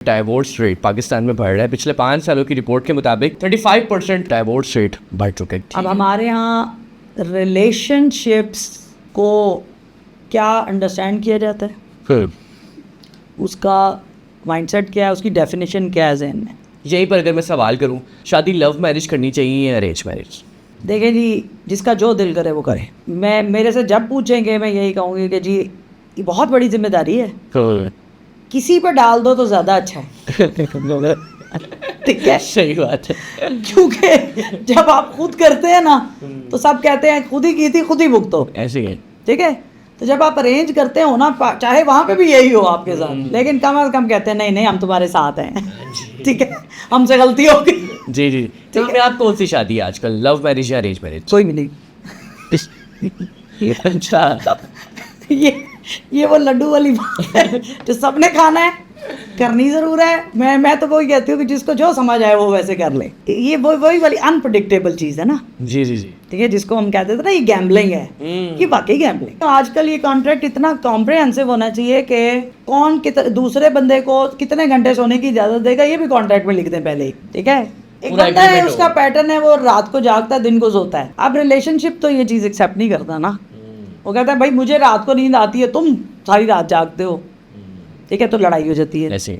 Divorce rate Pakistan में बढ़ रहा है। पिछले 5 सालों की रिपोर्ट के मुताबिक 35% डाइवोर्स रेट बढ़ चुके हैं। अब हमारे यहाँ रिलेशनशिप्स को क्या अंडरस्टैंड किया जाता है, उसका माइंडसेट क्या है, उसकी डेफिनेशन क्या है ज़हन में। यहीं पर अगर मैं सवाल करूं, शादी लव मैरिज करनी चाहिए या अरेंज मैरिज? देखिए जी, जिसका जो दिल करे वो करे। मैं मेरे से जब पूछेंगे मैं यही कहूँगी कि जी ये बहुत बड़ी जिम्मेदारी है, किसी पर डाल दो तो ज़्यादा अच्छा है। ठीक है, सही बात है। क्योंकि जब आप खुद करते हैं ना तो सब कहते हैं खुद ही की थी खुद ही भुगतो, ऐसे ही है। ठीक है। तो जब आप अरेंज करते हो ना, चाहे वहाँ पे भी यही हो आपके साथ, लेकिन कम से कम कहते हैं नहीं नहीं हम तुम्हारे साथ हैं। ठीक है, हमसे गलती होगी। जी जी। तो आप कौन सी शादी है आजकल, लव मैरिज या अरेंज मैरिज? कोई भी नहीं। अच्छा, ये वो लड्डू वाली बात है जो सबने खाना है, करनी ज़रूर है। मैं तो वही कहती हूँ कि जिसको जो समझ आए वो वैसे कर ले। ये वही वाली अनप्रेडिक्टेबल चीज़ है ना। जी जी जी। ठीक है, जिसको हम कहते थे ना ये गैम्बलिंग है, ये वाकई गैम्बलिंग। तो आजकल ये कॉन्ट्रैक्ट इतना कॉम्प्रिहेंसिव होना चाहिए कि कौन दूसरे बंदे को कितने घंटे सोने की इजाज़त देगा ये भी कॉन्ट्रैक्ट में लिख दें पहले ही। ठीक है, एक बंदा है उसका पैटर्न है वो रात को जागता है दिन को सोता है। अब रिलेशनशिप तो ये चीज़ एक्सेप्ट नहीं करता ना, वो कहता है भाई मुझे रात को नींद आती है तुम सारी रात जागते हो। ठीक है, तो लड़ाई हो जाती है ऐसे